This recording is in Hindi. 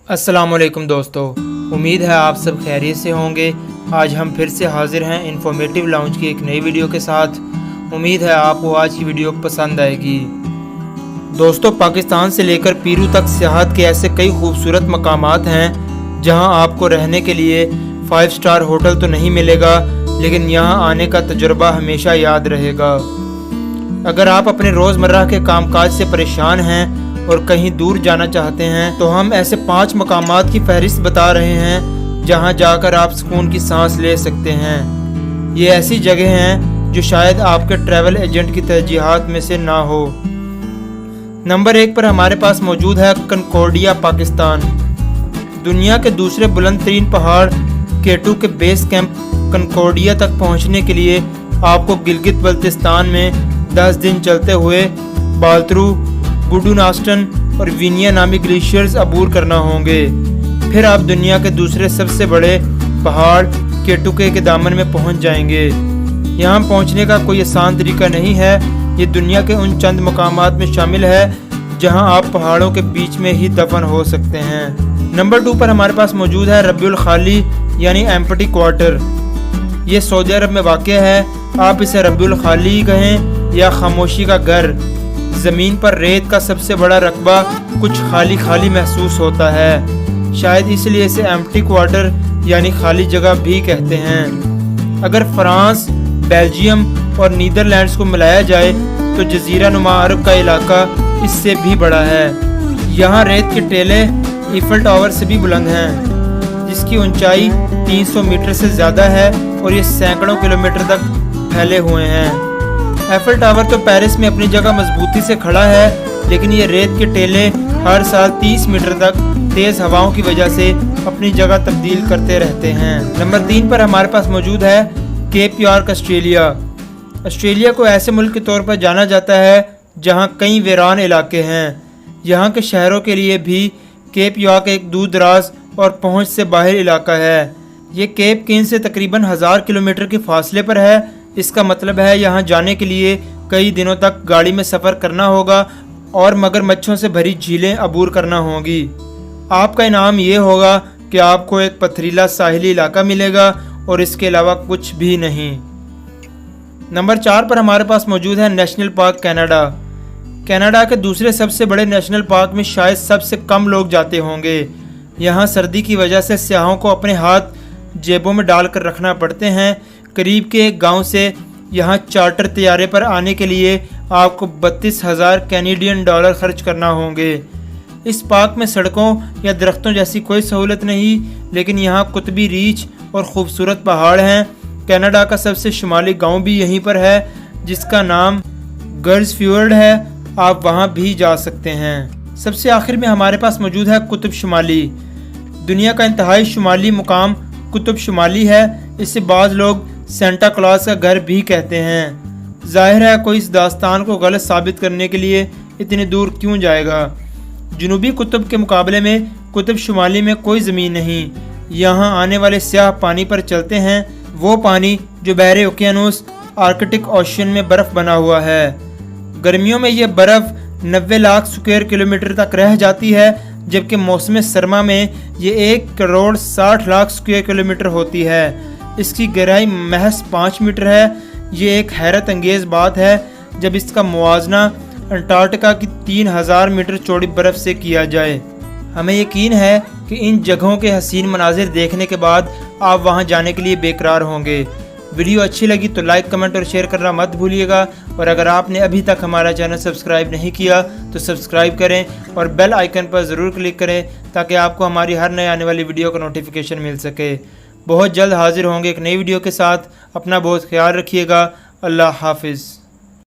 अस्सलामुअलैकुम दोस्तों, उम्मीद है आप सब खैरियत से होंगे। आज हम फिर से हाजिर हैं इन्फॉर्मेटिव लाउंज की एक नई वीडियो के साथ। उम्मीद है आपको आज की वीडियो पसंद आएगी। दोस्तों, पाकिस्तान से लेकर पीरू तक सियाहत के ऐसे कई खूबसूरत मकामात हैं जहां आपको रहने के लिए 5 स्टार होटल तो नहीं मिलेगा, लेकिन यहां आने का तजुर्बा हमेशा याद रहेगा। अगर आप अपने रोज़मर्रा के कामकाज से परेशान हैं और कहीं दूर जाना चाहते हैं तो हम ऐसे 5 मकामात की फहरिस्त बता रहे हैं जहां जाकर आप सुकून की सांस ले सकते हैं। ये ऐसी जगह हैं जो शायद आपके ट्रैवल एजेंट की तरजीहात में से ना हो। नंबर 1 पर हमारे पास मौजूद है कनकॉर्डिया, पाकिस्तान। दुनिया के दूसरे बुलंद तरीन पहाड़ K2 के बेस कैंप कनकॉर्डिया तक पहुंचने के लिए आपको गिलगित बल्तिस्तान में 10 दिन चलते हुए बाल्तरू, बुडुनास्टन और विनिया नामी ग्लेशियर्स अबूर करना होंगे। फिर आप दुनिया के दूसरे सबसे बड़े पहाड़ K2 के दामन में पहुंच जाएंगे। यहां पहुंचने का कोई आसान तरीका नहीं है। ये दुनिया के उन चंद मकामात में शामिल है जहां आप पहाड़ों के बीच में ही दफन हो सकते हैं। नंबर 2 पर हमारे पास मौजूद है रबिउल खाली यानी एम्प्टी क्वार्टर। ये सऊदी अरब में वाक़या है। आप इसे रबिउल खाली कहें या खामोशी का घर। ज़मीन पर रेत का सबसे बड़ा रकबा कुछ खाली खाली महसूस होता है, शायद इसलिए इसे एम्प्टी क्वार्टर यानी खाली जगह भी कहते हैं। अगर फ्रांस, बेल्जियम और नीदरलैंड्स को मिलाया जाए तो जजीरा नुमा अरब का इलाका इससे भी बड़ा है। यहाँ रेत के टेले ईफल टावर से भी बुलंद हैं, जिसकी ऊंचाई 300 मीटर से ज़्यादा है और ये सैकड़ों किलोमीटर तक फैले हुए हैं। एफल टावर तो पेरिस में अपनी जगह मजबूती से खड़ा है, लेकिन ये रेत के टेले हर साल 30 मीटर तक तेज़ हवाओं की वजह से अपनी जगह तब्दील करते रहते हैं। नंबर 3 पर हमारे पास मौजूद है केप यॉर्क, ऑस्ट्रेलिया। ऑस्ट्रेलिया को ऐसे मुल्क के तौर पर जाना जाता है जहाँ कई वीरान इलाके हैं। यहाँ के शहरों के लिए भी केप यॉर्क एक दूर दराज और पहुँच से बाहर इलाका है। ये केप किन से तकरीबन 1000 किलोमीटर के फासले पर है। इसका मतलब है यहाँ जाने के लिए कई दिनों तक गाड़ी में सफ़र करना होगा और मगरमच्छों से भरी झीलें अबूर करना होंगी। आपका इनाम ये होगा कि आपको एक पथरीला साहिली इलाका मिलेगा और इसके अलावा कुछ भी नहीं। नंबर 4 पर हमारे पास मौजूद है नेशनल पार्क कनाडा। कनाडा के दूसरे सबसे बड़े नेशनल पार्क में शायद सबसे कम लोग जाते होंगे। यहाँ सर्दी की वजह से सियाहों को अपने हाथ जेबों में डालकर रखना पड़ते हैं। करीब के एक गांव से यहाँ चार्टर तैयारे पर आने के लिए आपको 32,000 कैनेडियन डॉलर खर्च करना होंगे। इस पार्क में सड़कों या दरख्तों जैसी कोई सहूलत नहीं, लेकिन यहाँ कुतबी रीछ और ख़ूबसूरत पहाड़ हैं। कनाडा का सबसे शुमाली गांव भी यहीं पर है, जिसका नाम गर्ल्स फ्यूर्ड है। आप वहाँ भी जा सकते हैं। सबसे आखिर में हमारे पास मौजूद है कुतुब शुमाली। दुनिया का इंतहाई शुमाली मुकाम कुतुब शुमाली है। इसे बाज़ लोग सेंटा क्लॉज का घर भी कहते हैं। जाहिर है कोई इस दास्तान को गलत साबित करने के लिए इतनी दूर क्यों जाएगा। जनूबी कुतुब के मुकाबले में कुतुब शुमाली में कोई ज़मीन नहीं। यहाँ आने वाले सियाह पानी पर चलते हैं, वो पानी जो बहरे ओकियानूस आर्कटिक ओशन में बर्फ़ बना हुआ है। गर्मियों में ये बर्फ़ 90 लाख स्क्वायर किलोमीटर तक रह जाती है, जबकि मौसम सरमा में ये 1 करोड़ 60 लाख स्क्वायर किलोमीटर होती है। इसकी गहराई महज 5 मीटर है। ये एक हैरत अंगेज़ बात है जब इसका मुआवजना अंटार्कटिका की 3000 मीटर चौड़ी बर्फ़ से किया जाए। हमें यकीन है कि इन जगहों के हसीन मनाजिर देखने के बाद आप वहां जाने के लिए बेकरार होंगे। वीडियो अच्छी लगी तो लाइक, कमेंट और शेयर करना मत भूलिएगा। और अगर आपने अभी तक हमारा चैनल सब्सक्राइब नहीं किया तो सब्सक्राइब करें और बेल आइकन पर ज़रूर क्लिक करें ताकि आपको हमारी हर नए आने वाली वीडियो का नोटिफिकेशन मिल सके। बहुत जल्द हाजिर होंगे एक नई वीडियो के साथ। अपना बहुत ख्याल रखिएगा। अल्लाह हाफिज़।